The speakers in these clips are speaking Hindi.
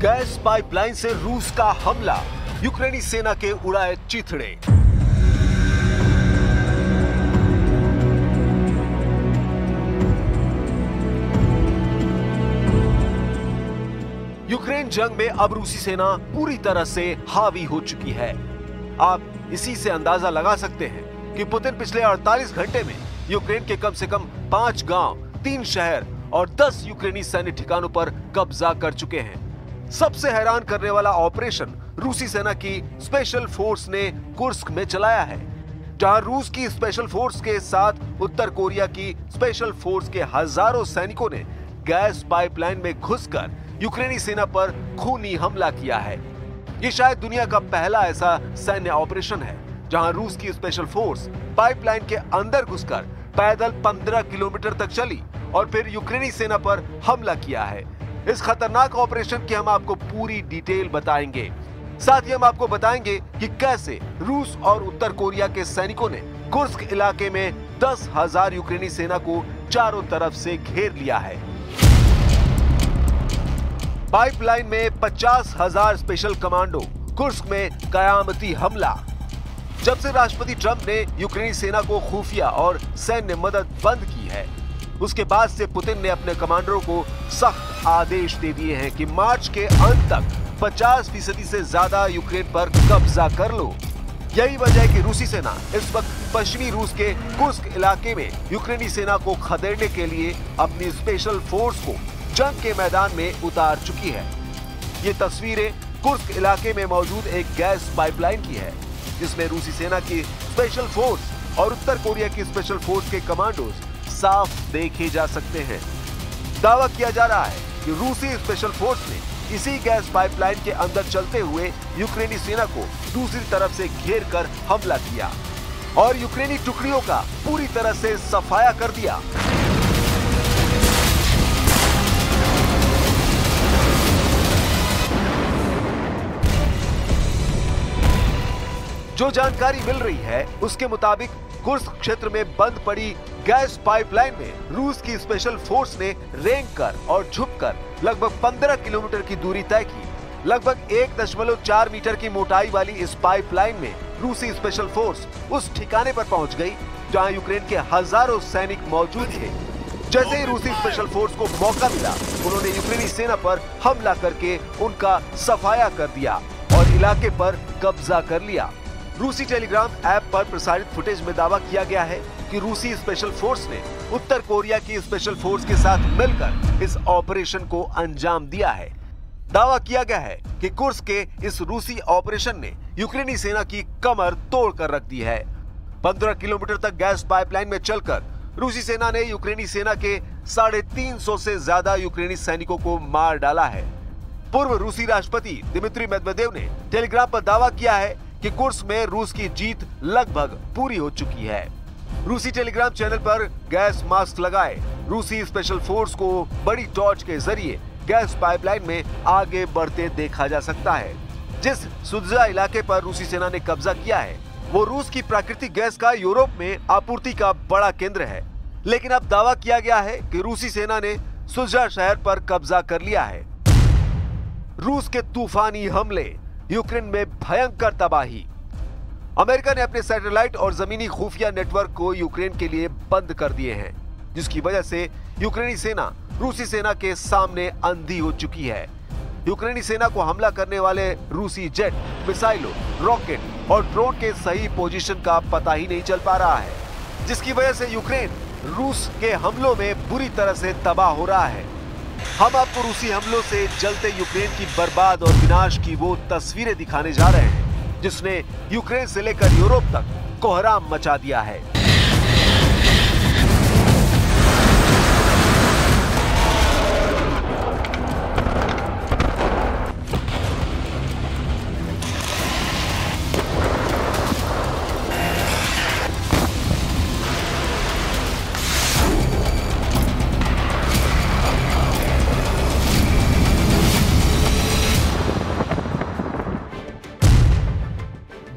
गैस पाइपलाइन से रूस का हमला, यूक्रेनी सेना के उड़ाए चिथड़े। यूक्रेन जंग में अब रूसी सेना पूरी तरह से हावी हो चुकी है। आप इसी से अंदाजा लगा सकते हैं कि पुतिन पिछले 48 घंटे में यूक्रेन के कम से कम 5 गांव, 3 शहर और 10 यूक्रेनी सैन्य ठिकानों पर कब्जा कर चुके हैं। सबसे हैरान करने वाला ऑपरेशन रूसी सेना की स्पेशल फोर्स ने कुर्स्क में चलाया है, जहां रूस की स्पेशल फोर्स के साथ उत्तर कोरिया की स्पेशल फोर्स के हजारों सैनिकों ने गैस पाइपलाइन में घुसकर यूक्रेनी सेना पर खूनी हमला किया है। ये शायद दुनिया का पहला ऐसा सैन्य ऑपरेशन है जहां रूस की स्पेशल फोर्स पाइपलाइन के अंदर घुसकर पैदल 15 किलोमीटर तक चली और फिर यूक्रेनी सेना पर हमला किया है। इस खतरनाक ऑपरेशन की हम आपको पूरी डिटेल बताएंगे। साथ ही हम आपको बताएंगे कि कैसे रूस और उत्तर कोरिया के सैनिकों ने कुर्स्क इलाके में 10,000 यूक्रेनी सेना को चारों तरफ से घेर लिया है। पाइपलाइन में 50,000 स्पेशल कमांडो, कुर्स्क में कयामती हमला। जब से राष्ट्रपति ट्रंप ने यूक्रेनी सेना को खुफिया और सैन्य मदद बंद की है, उसके बाद से पुतिन ने अपने कमांडरों को सख्त आदेश दे दिए हैं कि मार्च के अंत तक 50% से ज्यादा यूक्रेन पर कब्जा कर लो। यही वजह है कि रूसी सेना इस वक्त पश्चिमी रूस के कुर्स्क इलाके में यूक्रेनी सेना को खदेड़ने के लिए अपनी स्पेशल फोर्स को जंग के मैदान में उतार चुकी है। ये तस्वीरें कुर्स्क इलाके में मौजूद एक गैस पाइपलाइन की है, जिसमें रूसी सेना की स्पेशल फोर्स और उत्तर कोरिया की स्पेशल फोर्स के कमांडोज साफ देखे जा सकते हैं। दावा किया जा रहा है कि रूसी स्पेशल फोर्स ने इसी गैस पाइपलाइन के अंदर चलते हुए यूक्रेनी सेना को दूसरी तरफ से घेर कर हमला किया और यूक्रेनी टुकड़ियों का पूरी तरह से सफाया कर दिया। जो जानकारी मिल रही है उसके मुताबिक कुर्स्क क्षेत्र में बंद पड़ी गैस पाइपलाइन में रूस की स्पेशल फोर्स ने रेंग कर और झुककर लगभग 15 किलोमीटर की दूरी तय की। लगभग 1.4 मीटर की मोटाई वाली इस पाइपलाइन में रूसी स्पेशल फोर्स उस ठिकाने पर पहुंच गई जहां यूक्रेन के हजारों सैनिक मौजूद थे। जैसे ही रूसी स्पेशल फोर्स को मौका मिला, उन्होंने यूक्रेनी सेना पर हमला करके उनका सफाया कर दिया और इलाके पर कब्जा कर लिया। रूसी टेलीग्राम ऐप पर प्रसारित फुटेज में दावा किया गया है कि रूसी स्पेशल फोर्स ने उत्तर कोरिया की स्पेशल फोर्स के साथ मिलकर इस ऑपरेशन को अंजाम दिया है। दावा किया गया है कि कुर्स्क के इस रूसी ऑपरेशन ने यूक्रेनी सेना की कमर तोड़ कर रख दी है। 15 किलोमीटर तक गैस पाइपलाइन में चलकर रूसी सेना ने यूक्रेनी सेना के 350 से ज्यादा यूक्रेनी सैनिकों को मार डाला है। पूर्व रूसी राष्ट्रपति दिमित्री मेदवेदेव ने टेलीग्राम पर दावा किया है कि कुर्स्क में रूस की जीत लगभग पूरी हो चुकी है। रूसी टेलीग्राम चैनल पर गैस मास्क लगाए रूसी स्पेशल फोर्स को बड़ी टॉर्च के जरिए गैस पाइपलाइन में आगे बढ़ते देखा जा सकता है। जिस सुदजा इलाके पर रूसी सेना ने कब्जा किया है, वो रूस की प्राकृतिक गैस का यूरोप में आपूर्ति का बड़ा केंद्र है। लेकिन अब दावा किया गया है कि रूसी सेना ने सुदजा शहर पर कब्जा कर लिया है। रूस के तूफानी हमले, यूक्रेन में भयंकर तबाही। अमेरिका ने अपने सैटेलाइट और जमीनी खुफिया नेटवर्क को यूक्रेन के लिए बंद कर दिए हैं, जिसकी वजह से यूक्रेनी सेना रूसी सेना के सामने अंधी हो चुकी है। यूक्रेनी सेना को हमला करने वाले रूसी जेट, मिसाइलों, रॉकेट और ड्रोन के सही पोजीशन का पता ही नहीं चल पा रहा है, जिसकी वजह से यूक्रेन रूस के हमलों में बुरी तरह से तबाह हो रहा है। हम आपको रूसी हमलों से जलते यूक्रेन की बर्बाद और विनाश की वो तस्वीरें दिखाने जा रहे हैं जिसने यूक्रेन से लेकर यूरोप तक कोहराम मचा दिया है।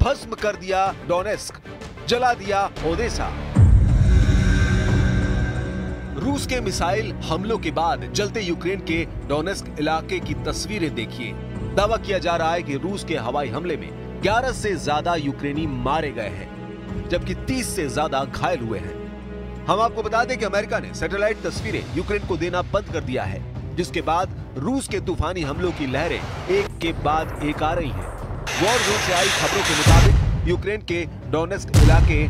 भस्म कर दिया डोनेस्क, जला दिया ओदेसा। रूस के मिसाइल हमलों के बाद जलते यूक्रेन के डोनेस्क इलाके की तस्वीरें देखिए। दावा किया जा रहा है कि रूस के हवाई हमले में 11 से ज्यादा यूक्रेनी मारे गए हैं, जबकि 30 से ज्यादा घायल हुए हैं। हम आपको बता दें कि अमेरिका ने सैटेलाइट तस्वीरें यूक्रेन को देना बंद कर दिया है, जिसके बाद रूस के तूफानी हमलों की लहरें एक के बाद एक आ रही हैं। वॉर जोन से आई खबरों के मुताबिक यूक्रेन के डोनेस्क इलाके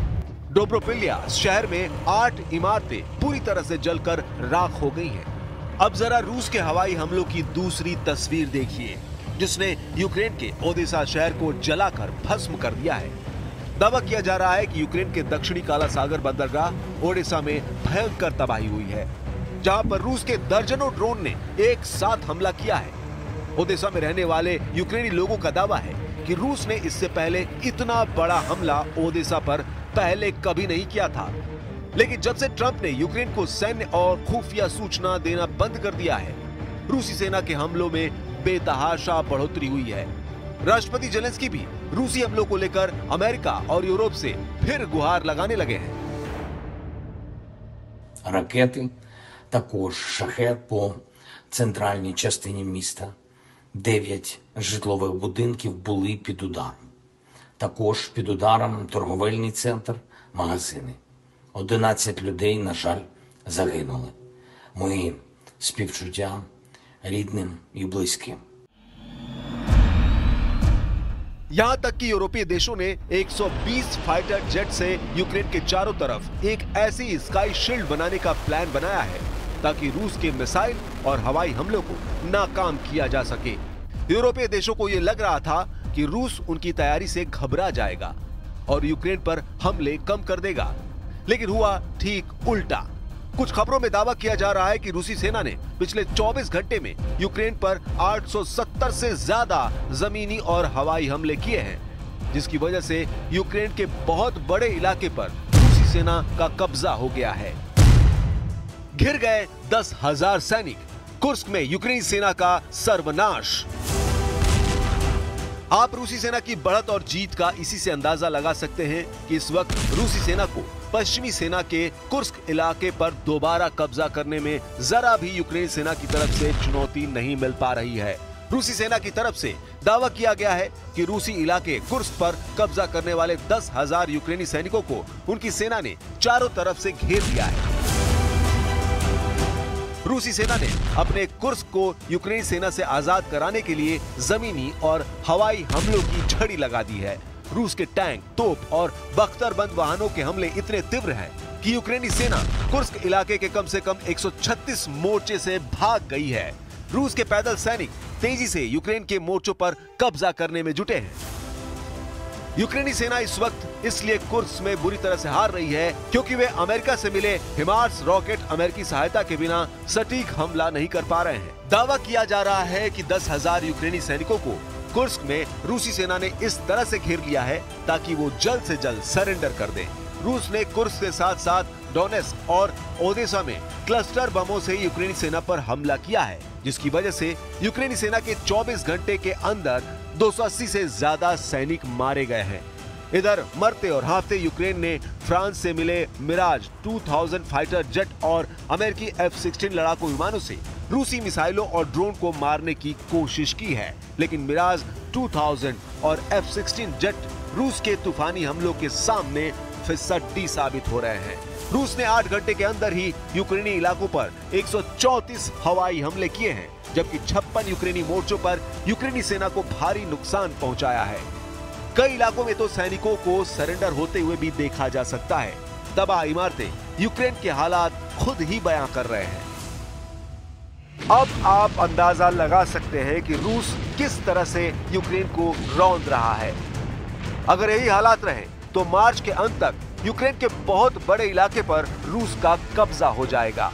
डोब्रोपिल्या शहर में 8 इमारतें पूरी तरह से जलकर राख हो गई हैं। अब जरा रूस के हवाई हमलों की दूसरी तस्वीर देखिए, जिसने यूक्रेन के ओदेसा शहर को जलाकर भस्म कर दिया है। दावा किया जा रहा है कि यूक्रेन के दक्षिणी काला सागर बंदरगाह ओडेसा में भयंकर तबाही हुई है, जहां पर रूस के दर्जनों ड्रोन ने एक साथ हमला किया है। ओदेसा में रहने वाले यूक्रेनी लोगों का दावा है कि रूस ने इससे पहले इतना बड़ा हमला ओदेसा पर पहले कभी नहीं किया था, लेकिन जब से ट्रंप ने यूक्रेन को सैन्य और खुफिया सूचना देना बंद कर दिया है, रूसी सेना के हमलों में बेतहाशा बढ़ोतरी हुई है। राष्ट्रपति जेलेंस्की भी रूसी हमलों को लेकर अमेरिका और यूरोप से फिर गुहार लगाने लगे हैं। Ракети, також шахед по центральній частині міста. 9 житлових будинків були під ударом. Також під ударом торговельний центр, магазини. 11 людей, на жаль, загинули. Мої співчуття рідним і близьким. यहाँ तक कि यूरोपीय देशों ने 120 फाइटर जेट से यूक्रेन के चारों तरफ एक ऐसी स्काई शील्ड बनाने का प्लान बनाया है ताकि रूस के मिसाइल और हवाई हमलों को नाकाम किया जा सके। यूरोपीय देशों को यह लग रहा था कि रूस उनकी तैयारी से घबरा जाएगा और यूक्रेन पर हमले कम कर देगा, लेकिन हुआ ठीक उल्टा। कुछ खबरों में दावा किया जा रहा है कि रूसी सेना ने पिछले 24 घंटे में यूक्रेन पर 870 से ज्यादा जमीनी और हवाई हमले किए हैं, जिसकी वजह से यूक्रेन के बहुत बड़े इलाके पर रूसी सेना का कब्जा हो गया है। घिर गए 10,000 सैनिक, कुर्स्क में यूक्रेनी सेना का सर्वनाश। आप रूसी सेना की बढ़त और जीत का इसी से अंदाजा लगा सकते हैं कि इस वक्त रूसी सेना को पश्चिमी सेना के कुर्स्क इलाके पर दोबारा कब्जा करने में जरा भी यूक्रेनी सेना की तरफ से चुनौती नहीं मिल पा रही है। रूसी सेना की तरफ से दावा किया गया है कि रूसी इलाके कुर्स्क पर कब्जा करने वाले 10,000 यूक्रेनी सैनिकों को उनकी सेना ने चारों तरफ से घेर लिया है। रूसी सेना ने अपने कुर्स्क को यूक्रेनी सेना से आजाद कराने के लिए जमीनी और हवाई हमलों की झड़ी लगा दी है। रूस के टैंक, तोप और बख्तरबंद वाहनों के हमले इतने तीव्र हैं कि यूक्रेनी सेना कुर्स्क इलाके के कम से कम 136 मोर्चे से भाग गई है। रूस के पैदल सैनिक तेजी से यूक्रेन के मोर्चों पर कब्जा करने में जुटे हैं। यूक्रेनी सेना इस वक्त इसलिए कुर्स्क में बुरी तरह से हार रही है क्योंकि वे अमेरिका से मिले हिमार्स रॉकेट अमेरिकी सहायता के बिना सटीक हमला नहीं कर पा रहे हैं। दावा किया जा रहा है कि 10,000 यूक्रेनी सैनिकों को कुर्स्क में रूसी सेना ने इस तरह से घेर लिया है ताकि वो जल्द से जल्द सरेंडर कर दें। रूस ने कुर्स्क के साथ साथ डोनेस्क और ओदेसा में क्लस्टर बमों से यूक्रेनी सेना पर हमला किया है, जिसकी वजह से यूक्रेनी सेना के 24 घंटे के अंदर 280 से ज्यादा सैनिक मारे गए हैं। इधर मरते और हाँफते यूक्रेन ने फ्रांस से मिले मिराज 2000 फाइटर जेट और अमेरिकी F-16 लड़ाकू विमानों से रूसी मिसाइलों और ड्रोन को मारने की कोशिश की है, लेकिन मिराज 2000 और F-16 जेट रूस के तूफानी हमलों के सामने फिसड्डी साबित हो रहे हैं। रूस ने 8 घंटे के अंदर ही यूक्रेनी इलाकों पर 134 हवाई हमले किए हैं, जबकि 56 यूक्रेनी मोर्चों पर यूक्रेनी सेना को भारी नुकसान पहुंचाया है। कई इलाकों में तो सैनिकों को सरेंडर होते हुए भी देखा जा सकता है। तबाह इमारतें यूक्रेन के हालात खुद ही बयां कर रहे हैं। अब आप अंदाजा लगा सकते हैं कि रूस किस तरह से यूक्रेन को रौंद रहा है। अगर यही हालात रहे तो मार्च के अंत तक यूक्रेन के बहुत बड़े इलाके पर रूस का कब्जा हो जाएगा।